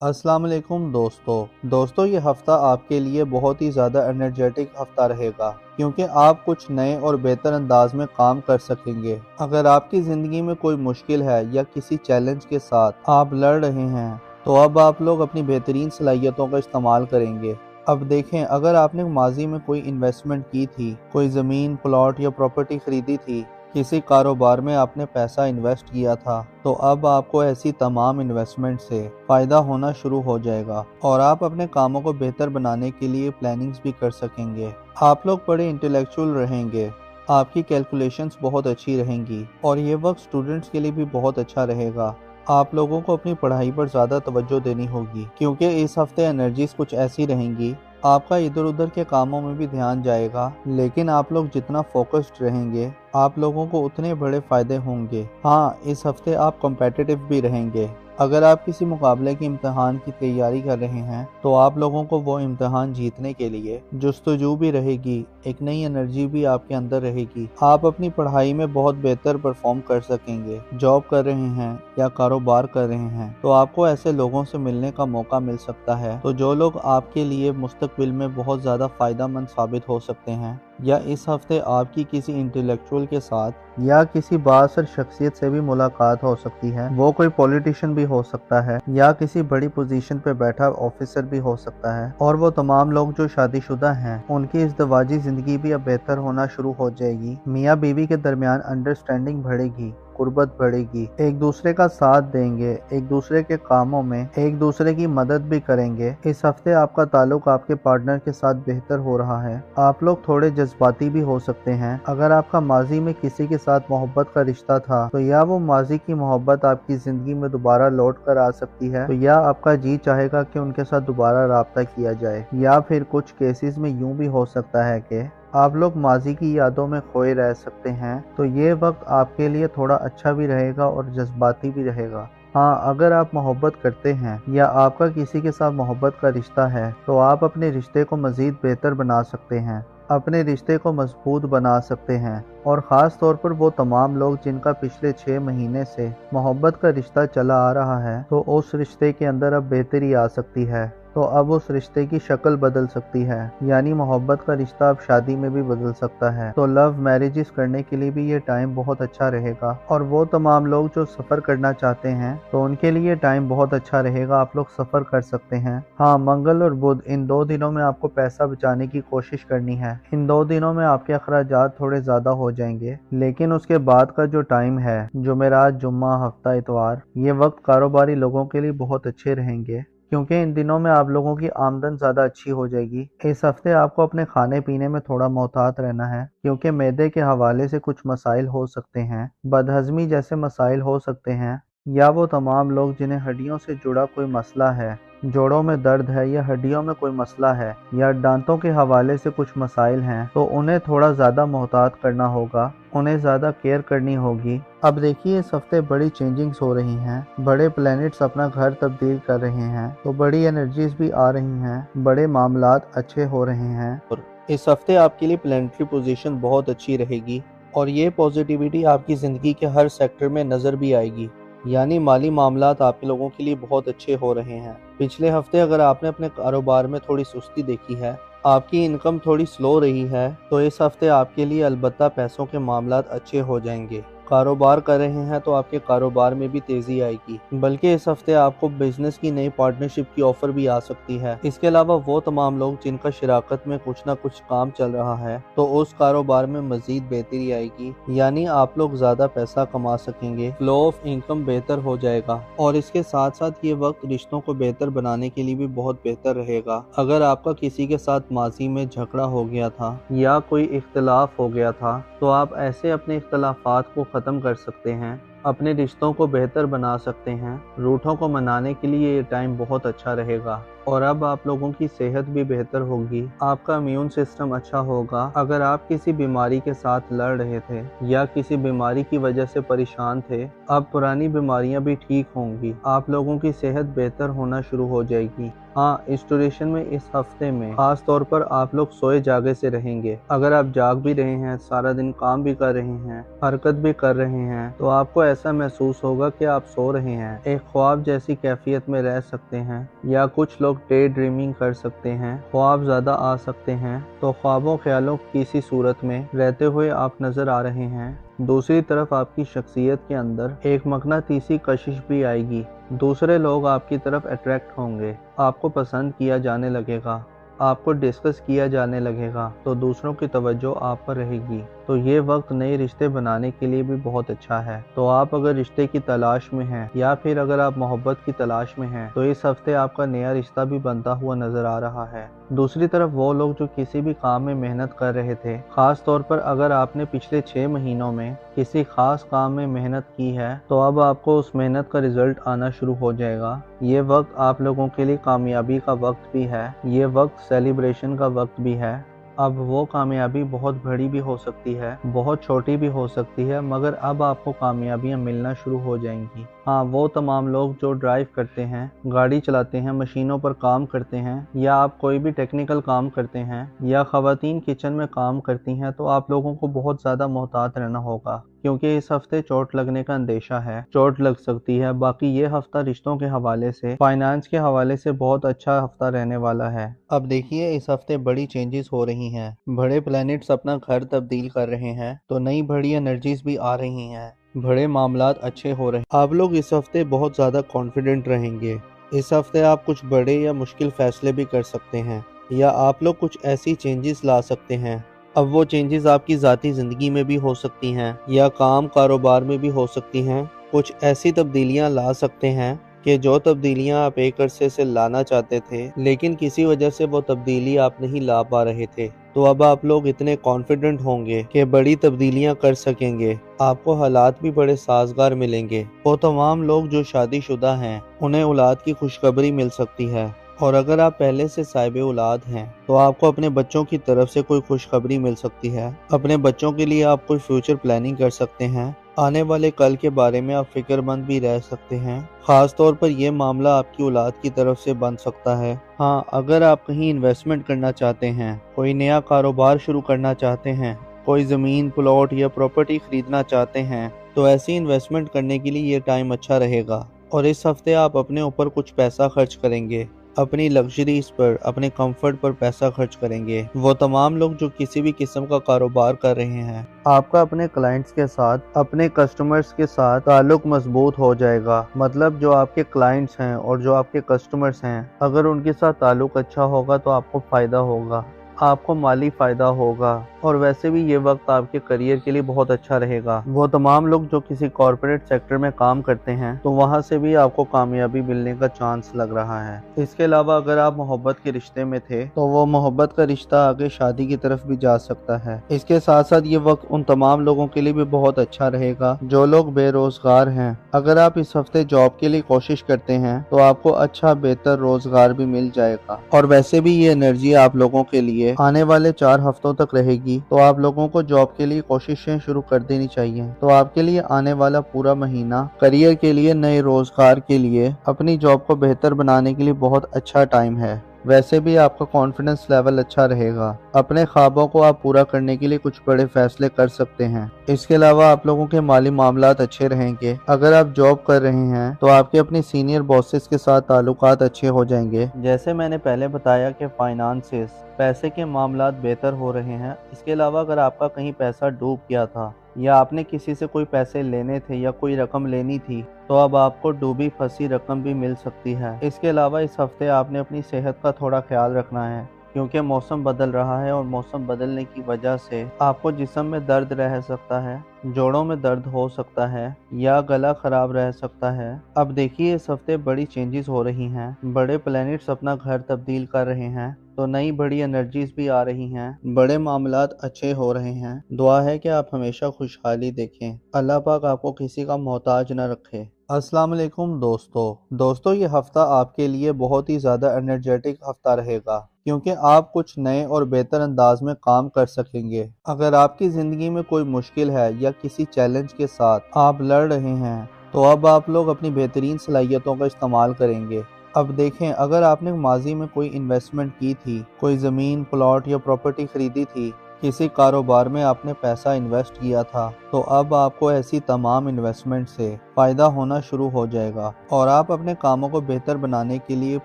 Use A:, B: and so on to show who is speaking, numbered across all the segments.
A: अस्सलाम वालेकुम दोस्तों ये हफ़्ता आपके लिए बहुत ही ज़्यादा एनर्जेटिक हफ़्ता रहेगा क्योंकि आप कुछ नए और बेहतर अंदाज में काम कर सकेंगे। अगर आपकी ज़िंदगी में कोई मुश्किल है या किसी चैलेंज के साथ आप लड़ रहे हैं तो अब आप लोग अपनी बेहतरीन सलाहियतों का इस्तेमाल करेंगे। अब देखें, अगर आपने माजी में कोई इन्वेस्टमेंट की थी, कोई ज़मीन, प्लॉट या प्रॉपर्टी खरीदी थी, किसी कारोबार में आपने पैसा इन्वेस्ट किया था, तो अब आपको ऐसी तमाम इन्वेस्टमेंट से फ़ायदा होना शुरू हो जाएगा और आप अपने कामों को बेहतर बनाने के लिए प्लानिंग्स भी कर सकेंगे। आप लोग बड़े इंटेलेक्चुअल रहेंगे, आपकी कैलकुलेशंस बहुत अच्छी रहेंगी और ये वक्त स्टूडेंट्स के लिए भी बहुत अच्छा रहेगा। आप लोगों को अपनी पढ़ाई पर ज़्यादा तवज्जो देनी होगी क्योंकि इस हफ्ते एनर्जीज कुछ ऐसी रहेंगी। आपका इधर उधर के कामों में भी ध्यान जाएगा, लेकिन आप लोग जितना फोकस्ड रहेंगे आप लोगों को उतने बड़े फायदे होंगे। हाँ, इस हफ्ते आप कॉम्पिटिटिव भी रहेंगे। अगर आप किसी मुकाबले के इम्तिहान की तैयारी कर रहे हैं तो आप लोगों को वो इम्तिहान जीतने के लिए जुस्तजू भी रहेगी, एक नई एनर्जी भी आपके अंदर रहेगी। आप अपनी पढ़ाई में बहुत बेहतर परफॉर्म कर सकेंगे। जॉब कर रहे हैं या कारोबार कर रहे हैं तो आपको ऐसे लोगों से मिलने का मौका मिल सकता है तो जो लोग आपके लिए मुस्तकबिल में बहुत ज़्यादा फ़ायदेमंद साबित हो सकते हैं। या इस हफ्ते आपकी किसी इंटेलेक्चुअल के साथ या किसी बाअसर शख्सियत से भी मुलाकात हो सकती है। वो कोई पॉलिटिशियन भी हो सकता है या किसी बड़ी पोजीशन पे बैठा ऑफिसर भी हो सकता है। और वो तमाम लोग जो शादीशुदा हैं उनकी इज़्दिवाजी ज़िंदगी भी अब बेहतर होना शुरू हो जाएगी। मियाँ बीवी के दरमियान अंडरस्टैंडिंग बढ़ेगी, कुर्बत बढ़ेगी, एक दूसरे का साथ देंगे, एक दूसरे के कामों में एक दूसरे की मदद भी करेंगे। इस हफ्ते आपका ताल्लुक आपके पार्टनर के साथ बेहतर हो रहा है। आप लोग थोड़े जज्बाती भी हो सकते हैं। अगर आपका माजी में किसी के साथ मोहब्बत का रिश्ता था तो या वो माजी की मोहब्बत आपकी जिंदगी में दोबारा लौट कर आ सकती है, तो या आपका जी चाहेगा कि उनके साथ दोबारा राब्ता किया जाए, या फिर कुछ केसेस में यूं भी हो सकता है कि आप लोग माजी की यादों में खोए रह सकते हैं। तो ये वक्त आपके लिए थोड़ा अच्छा भी रहेगा और जज्बाती भी रहेगा। हाँ, अगर आप मोहब्बत करते हैं या आपका किसी के साथ मोहब्बत का रिश्ता है तो आप अपने रिश्ते को मज़ीद बेहतर बना सकते हैं, अपने रिश्ते को मजबूत बना सकते हैं। और ख़ास तौर पर वो तमाम लोग जिनका पिछले 6 महीने से मोहब्बत का रिश्ता चला आ रहा है तो उस रिश्ते के अंदर अब बेहतरी आ सकती है। तो अब उस रिश्ते की शक्ल बदल सकती है, यानी मोहब्बत का रिश्ता अब शादी में भी बदल सकता है। तो लव मैरिजेस करने के लिए भी ये टाइम बहुत अच्छा रहेगा। और वो तमाम लोग जो सफ़र करना चाहते हैं तो उनके लिए टाइम बहुत अच्छा रहेगा, आप लोग सफ़र कर सकते हैं। हाँ, मंगल और बुध इन 2 दिनों में आपको पैसा बचाने की कोशिश करनी है। इन 2 दिनों में आपके अखराजात थोड़े ज़्यादा हो जाएंगे, लेकिन उसके बाद का जो टाइम है, जुमेरात, जुम्मा, हफ्ता, इतवार, ये वक्त कारोबारी लोगों के लिए बहुत अच्छे रहेंगे क्योंकि इन दिनों में आप लोगों की आमदन ज़्यादा अच्छी हो जाएगी। इस हफ्ते आपको अपने खाने पीने में थोड़ा मोहतात रहना है क्योंकि मैदे के हवाले से कुछ मसाइल हो सकते हैं, बदहज़मी जैसे मसाइल हो सकते हैं। या वो तमाम लोग जिन्हें हड्डियों से जुड़ा कोई मसला है, जोड़ों में दर्द है या हड्डियों में कोई मसला है या दांतों के हवाले से कुछ मसाइल हैं तो उन्हें थोड़ा ज़्यादा मोहतात करना होगा, उन्हें ज़्यादा केयर करनी होगी। अब देखिए, इस हफ्ते बड़ी चेंजिंग्स हो रही हैं, बड़े प्लैनेट्स अपना घर तब्दील कर रहे हैं तो बड़ी एनर्जीज भी आ रही हैं, बड़े मामलात अच्छे हो रहे हैं। और इस हफ्ते आपके लिए प्लैनेटरी पोजीशन बहुत अच्छी रहेगी और ये पॉजिटिविटी आपकी ज़िंदगी के हर सेक्टर में नज़र भी आएगी। यानी माली मामलात आपके लोगों के लिए बहुत अच्छे हो रहे हैं। पिछले हफ्ते अगर आपने अपने कारोबार में थोड़ी सुस्ती देखी है, आपकी इनकम थोड़ी स्लो रही है, तो इस हफ्ते आपके लिए अलबत्ता पैसों के मामलात अच्छे हो जाएंगे। कारोबार कर रहे हैं तो आपके कारोबार में भी तेज़ी आएगी, बल्कि इस हफ्ते आपको बिजनेस की नई पार्टनरशिप की ऑफ़र भी आ सकती है। इसके अलावा वो तमाम लोग जिनका शराकत में कुछ ना कुछ काम चल रहा है तो उस कारोबार में मज़ीद बेहतरी आएगी, यानी आप लोग ज़्यादा पैसा कमा सकेंगे, फ्लो ऑफ इनकम बेहतर हो जाएगा। और इसके साथ साथ ये वक्त रिश्तों को बेहतर बनाने के लिए भी बहुत बेहतर रहेगा। अगर आपका किसी के साथ माजी में झगड़ा हो गया था या कोई इख्तलाफ हो गया था तो आप ऐसे अपने इख्तलाफात को ख़त्म कर सकते हैं, अपने रिश्तों को बेहतर बना सकते हैं। रूठों को मनाने के लिए ये टाइम बहुत अच्छा रहेगा। और अब आप लोगों की सेहत भी बेहतर होगी, आपका इम्यून सिस्टम अच्छा होगा। अगर आप किसी बीमारी के साथ लड़ रहे थे या किसी बीमारी की वजह से परेशान थे, अब पुरानी बीमारियां भी ठीक होंगी, आप लोगों की सेहत बेहतर होना शुरू हो जाएगी। हाँ, इस ड्यूरेशन में इस हफ्ते में खास तौर पर आप लोग सोए जागे से रहेंगे। अगर आप जाग भी रहे हैं, सारा दिन काम भी कर रहे हैं, हरकत भी कर रहे हैं, तो आपको ऐसा महसूस होगा कि आप सो रहे हैं, एक ख्वाब जैसी कैफियत में रह सकते हैं, या कुछ लोग डे ड्रीमिंग कर सकते हैं, ख्वाब ज्यादा आ सकते हैं। तो ख्वाबों ख्यालों की किसी सूरत में रहते हुए आप नजर आ रहे हैं। दूसरी तरफ आपकी शख्सियत के अंदर एक मकनातीसी कशिश भी आएगी। दूसरे लोग आपकी तरफ अट्रैक्ट होंगे, आपको पसंद किया जाने लगेगा, आपको डिस्कस किया जाने लगेगा, तो दूसरों की तवज्जो आप पर रहेगी। तो ये वक्त नए रिश्ते बनाने के लिए भी बहुत अच्छा है। तो आप अगर रिश्ते की तलाश में हैं, या फिर अगर आप मोहब्बत की तलाश में हैं, तो इस हफ्ते आपका नया रिश्ता भी बनता हुआ नजर आ रहा है। दूसरी तरफ वो लोग जो किसी भी काम में मेहनत कर रहे थे, खास तौर पर अगर आपने पिछले 6 महीनों में किसी खास काम में मेहनत की है, तो अब आपको उस मेहनत का रिजल्ट आना शुरू हो जाएगा। ये वक्त आप लोगों के लिए कामयाबी का वक्त भी है, ये वक्त सेलिब्रेशन का वक्त भी है। अब वो कामयाबी बहुत बड़ी भी हो सकती है, बहुत छोटी भी हो सकती है, मगर अब आपको कामयाबियां मिलना शुरू हो जाएंगी। हाँ, वो तमाम लोग जो ड्राइव करते हैं, गाड़ी चलाते हैं, मशीनों पर काम करते हैं, या आप कोई भी टेक्निकल काम करते हैं, या ख़वातीन किचन में काम करती हैं, तो आप लोगों को बहुत ज़्यादा मोहतात रहना होगा, क्योंकि इस हफ्ते चोट लगने का अंदेशा है, चोट लग सकती है। बाकी ये हफ्ता रिश्तों के हवाले से, फाइनेंस के हवाले से बहुत अच्छा हफ्ता रहने वाला है। अब देखिए, इस हफ्ते बड़ी चेंजेस हो रही हैं, बड़े प्लैनेट्स अपना घर तब्दील कर रहे हैं, तो नई बड़ी एनर्जीज भी आ रही हैं, बड़े मामलात अच्छे हो रहे हैं। आप लोग इस हफ्ते बहुत ज़्यादा कॉन्फिडेंट रहेंगे। इस हफ्ते आप कुछ बड़े या मुश्किल फैसले भी कर सकते हैं, या आप लोग कुछ ऐसी चेंजेस ला सकते हैं। अब वो चेंजेस आपकी ज़ाती ज़िंदगी में भी हो सकती हैं, या काम कारोबार में भी हो सकती हैं। कुछ ऐसी तब्दीलियां ला सकते हैं कि जो तब्दीलियां आप एक अरसे से लाना चाहते थे, लेकिन किसी वजह से वो तब्दीली आप नहीं ला पा रहे थे। तो अब आप लोग इतने कॉन्फिडेंट होंगे कि बड़ी तब्दीलियां कर सकेंगे, आपको हालात भी बड़े साजगार मिलेंगे। वो तमाम लोग जो शादीशुदा हैं, उन्हें औलाद की खुशखबरी मिल सकती है, और अगर आप पहले से साहिब औलाद हैं, तो आपको अपने बच्चों की तरफ से कोई खुशखबरी मिल सकती है। अपने बच्चों के लिए आप कोई फ्यूचर प्लानिंग कर सकते हैं। आने वाले कल के बारे में आप फिक्रमंद भी रह सकते हैं। खास तौर पर यह मामला आपकी औलाद की तरफ से बन सकता है। हाँ, अगर आप कहीं इन्वेस्टमेंट करना चाहते हैं, कोई नया कारोबार शुरू करना चाहते हैं, कोई ज़मीन, प्लॉट या प्रॉपर्टी खरीदना चाहते हैं, तो ऐसी इन्वेस्टमेंट करने के लिए ये टाइम अच्छा रहेगा। और इस हफ्ते आप अपने ऊपर कुछ पैसा खर्च करेंगे, अपनी लग्जरीज पर, अपने कंफर्ट पर पैसा खर्च करेंगे। वो तमाम लोग जो किसी भी किस्म का कारोबार कर रहे हैं, आपका अपने क्लाइंट्स के साथ, अपने कस्टमर्स के साथ ताल्लुक मजबूत हो जाएगा। मतलब जो आपके क्लाइंट्स हैं और जो आपके कस्टमर्स हैं, अगर उनके साथ ताल्लुक अच्छा होगा तो आपको फ़ायदा होगा, आपको माली फ़ायदा होगा। और वैसे भी ये वक्त आपके करियर के लिए बहुत अच्छा रहेगा। वो तमाम लोग जो किसी कॉर्पोरेट सेक्टर में काम करते हैं, तो वहाँ से भी आपको कामयाबी मिलने का चांस लग रहा है। इसके अलावा अगर आप मोहब्बत के रिश्ते में थे, तो वो मोहब्बत का रिश्ता आगे शादी की तरफ भी जा सकता है। इसके साथ साथ ये वक्त उन तमाम लोगों के लिए भी बहुत अच्छा रहेगा जो लोग बेरोजगार हैं। अगर आप इस हफ्ते जॉब के लिए कोशिश करते हैं, तो आपको अच्छा बेहतर रोजगार भी मिल जाएगा। और वैसे भी ये एनर्जी आप लोगों के लिए आने वाले 4 हफ्तों तक रहेगी, तो आप लोगों को जॉब के लिए कोशिशें शुरू कर देनी चाहिए। तो आपके लिए आने वाला पूरा महीना करियर के लिए, नए रोजगार के लिए, अपनी जॉब को बेहतर बनाने के लिए बहुत अच्छा टाइम है। वैसे भी आपका कॉन्फिडेंस लेवल अच्छा रहेगा। अपने ख्वाबों को आप पूरा करने के लिए कुछ बड़े फैसले कर सकते हैं। इसके अलावा आप लोगों के माली मामलात अच्छे रहेंगे। अगर आप जॉब कर रहे हैं, तो आपके अपने सीनियर बॉसेस के साथ ताल्लुकात अच्छे हो जाएंगे। जैसे मैंने पहले बताया कि फाइनेंसेस, पैसे के मामलात बेहतर हो रहे हैं। इसके अलावा अगर आपका कहीं पैसा डूब गया था, या आपने किसी से कोई पैसे लेने थे या कोई रकम लेनी थी, तो अब आपको डूबी फंसी रकम भी मिल सकती है। इसके अलावा इस हफ्ते आपने अपनी सेहत का थोड़ा ख्याल रखना है, क्योंकि मौसम बदल रहा है, और मौसम बदलने की वजह से आपको जिस्म में दर्द रह सकता है, जोड़ों में दर्द हो सकता है, या गला खराब रह सकता है। अब देखिए, इस हफ्ते बड़ी चेंजेस हो रही हैं, बड़े प्लैनेट्स अपना घर तब्दील कर रहे हैं, तो नई बड़ी एनर्जीज भी आ रही हैं, बड़े मामलात अच्छे हो रहे हैं। दुआ है कि आप हमेशा खुशहाली देखें। अल्लाह पाक आपको किसी का मोहताज न रखे। अस्सलाम वालेकुम दोस्तों, ये हफ्ता आपके लिए बहुत ही ज़्यादा एनर्जेटिक हफ्ता रहेगा, क्योंकि आप कुछ नए और बेहतर अंदाज में काम कर सकेंगे। अगर आपकी ज़िंदगी में कोई मुश्किल है या किसी चैलेंज के साथ आप लड़ रहे हैं, तो अब आप लोग अपनी बेहतरीन सलाहियतों का इस्तेमाल करेंगे। اب دیکھیں، اگر آپ نے ماضی میں کوئی انویسٹمنٹ کی تھی، کوئی زمین، پلاٹ یا پراپرٹی خریدی تھی، کسی کاروبار میں آپ نے پیسہ انویسٹ کیا تھا، تو اب آپ کو ایسی تمام انویسٹمنٹ سے فائدہ ہونا شروع ہو جائے گا اور آپ اپنے کاموں کو بہتر بنانے کے لیے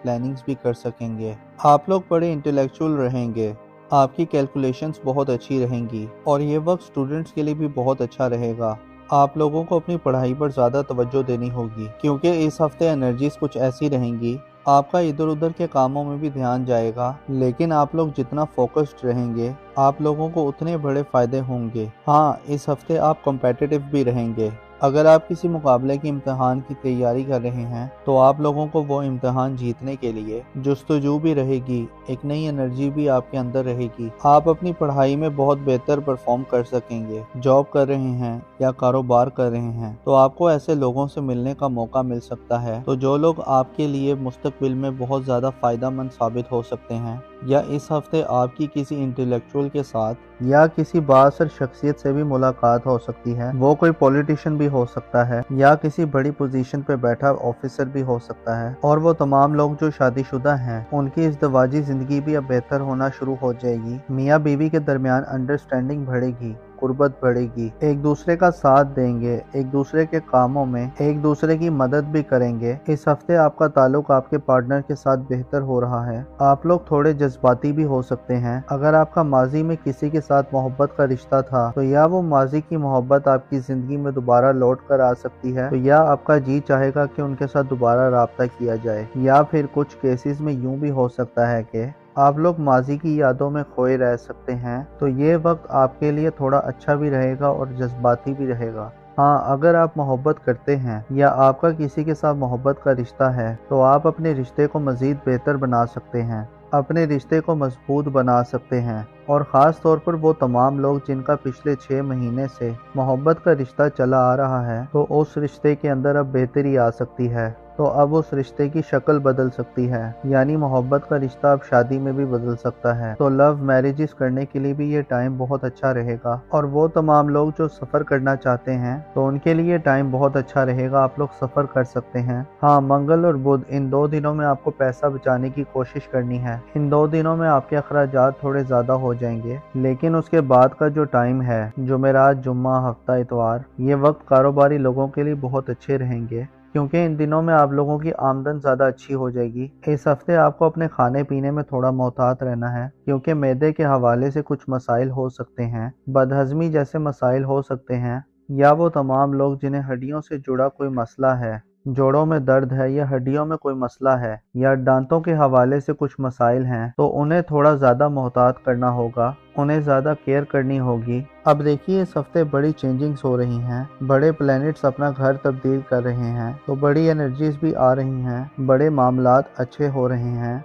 A: پلاننگز بھی کر سکیں گے۔ آپ لوگ بڑے انٹیلیکچول رہیں گے، آپ کی کیلکولیشنز بہت اچھی رہیں گی اور یہ وقت سٹوڈنٹس کے لیے بھی بہت اچھا رہے گا۔ آپ لوگوں کو اپنی پڑھائی پر زیادہ توجہ دینی ہوگی کیونکہ اس ہفتے انرجیز کچھ ایسی رہیں گی۔ آپ کا ادھر ادھر کے کاموں میں بھی دھیان جائے گا، لیکن آپ لوگ جتنا فوکسڈ رہیں گے آپ لوگوں کو اتنے بڑے فائدے ہوں گے۔ ہاں، اس ہفتے آپ کمپیٹیٹو بھی رہیں گے۔ اگر آپ کسی مقابلے کے امتحان کی تیاری کر رہے ہیں تو آپ لوگوں کو وہ امتحان جیتنے کے لیے جستجو بھی رہے گی، ایک نئی انرجی بھی آپ کے اندر رہے گی۔ آپ اپنی پڑھائی میں بہت بہتر پرفارم کر سکیں گے۔ جاب کر رہے ہیں یا کاروبار کر رہے ہیں تو آپ کو ایسے لوگوں سے ملنے کا موقع مل سکتا ہے تو جو لوگ آپ کے لیے مستقبل میں بہت زیادہ فائدہ مند ثابت ہو سکتے ہیں، یا اس ہفتے آپ کی کسی انٹیلیکچول کے ساتھ یا کسی بااثر شخصیت سے بھی ملاقات ہو سکتی ہے۔ وہ کوئی پولیٹیشین بھی ہو سکتا ہے یا کسی بڑی پوزیشن پہ بیٹھا آفیسر بھی ہو سکتا ہے، اور وہ تمام لوگ جو شادی شدہ ہیں ان کی ازدواجی زندگی بھی اب بہتر ہونا شروع ہو جائے گی۔ میاں بیوی کے درمیان انڈرسٹینڈنگ بڑھے گی، قربت بڑھے گی، ایک دوسرے کا ساتھ دیں گے، ایک دوسرے کے کاموں میں ایک دوسرے کی مدد بھی کریں گے۔ اس ہفتے آپ کا تعلق آپ کے پارٹنر کے ساتھ بہتر ہو رہا ہے۔ آپ لوگ تھوڑے جذباتی بھی ہو سکتے ہیں۔ اگر آپ کا ماضی میں کسی کے ساتھ محبت کا رشتہ تھا تو یا وہ ماضی کی محبت آپ کی زندگی میں دوبارہ لوٹ کر آ سکتی ہے، تو یا آپ کا جی چاہے گا کہ ان کے ساتھ دوبارہ رابطہ کیا جائے، یا پھر کچھ کیسز میں یوں بھی ہو سکتا ہے کہ آپ لوگ ماضی کی یادوں میں کھوئے رہ سکتے ہیں۔ تو یہ وقت آپ کے لیے تھوڑا اچھا بھی رہے گا اور جذباتی بھی رہے گا۔ ہاں، اگر آپ محبت کرتے ہیں یا آپ کا کسی کے ساتھ محبت کا رشتہ ہے تو آپ اپنے رشتے کو مزید بہتر بنا سکتے ہیں، اپنے رشتے کو مضبوط بنا سکتے ہیں، اور خاص طور پر وہ تمام لوگ جن کا پچھلے 6 مہینے سے محبت کا رشتہ چلا آ رہا ہے تو اس رشتے کے اندر اب بہتری آ سکتی ہے، تو اب اس رشتے کی شکل بدل سکتی ہے، یعنی محبت کا رشتہ اب شادی میں بھی بدل سکتا ہے۔ تو لو میرجز کرنے کے لیے بھی یہ ٹائم بہت اچھا رہے گا، اور وہ تمام لوگ جو سفر کرنا چاہتے ہیں تو ان کے لیے ٹائم بہت اچھا رہے گا، آپ لوگ سفر کر سکتے ہیں۔ ہاں، منگل اور بدھ ان 2 دنوں میں آپ کو پیسہ بچانے کی کوشش کرنی ہے۔ ان 2 دنوں میں آپ کے اخراجات تھوڑے زیادہ ہو جائیں گے، لیکن اس کے بعد کا جو ٹائم ہے، جمعرات، جمعہ، ہفتہ اتوار، یہ وقت کاروباری لوگوں کے لیے بہت اچھے رہیں گے کیونکہ ان دنوں میں آپ لوگوں کی آمدن زیادہ اچھی ہو جائے گی۔ اس ہفتے آپ کو اپنے کھانے پینے میں تھوڑا محتاط رہنا ہے کیونکہ معدے کے حوالے سے کچھ مسائل ہو سکتے ہیں، بدہضمی جیسے مسائل ہو سکتے ہیں، یا وہ تمام لوگ جنہیں ہڈیوں سے جڑا کوئی مسئلہ ہے، جوڑوں میں درد ہے یا ہڈیوں میں کوئی مسئلہ ہے یا دانتوں کے حوالے سے کچھ مسائل ہیں، تو انہیں تھوڑا زیادہ محتاط کرنا ہوگا، انہیں زیادہ کیئر کرنی ہوگی۔ اب دیکھیے، اس ہفتے بڑی چینجنگز ہو رہی ہیں، بڑے پلینٹس اپنا گھر تبدیل کر رہے ہیں، تو بڑی انرجیز بھی آ رہی ہیں، بڑے معاملات اچھے ہو رہے ہیں۔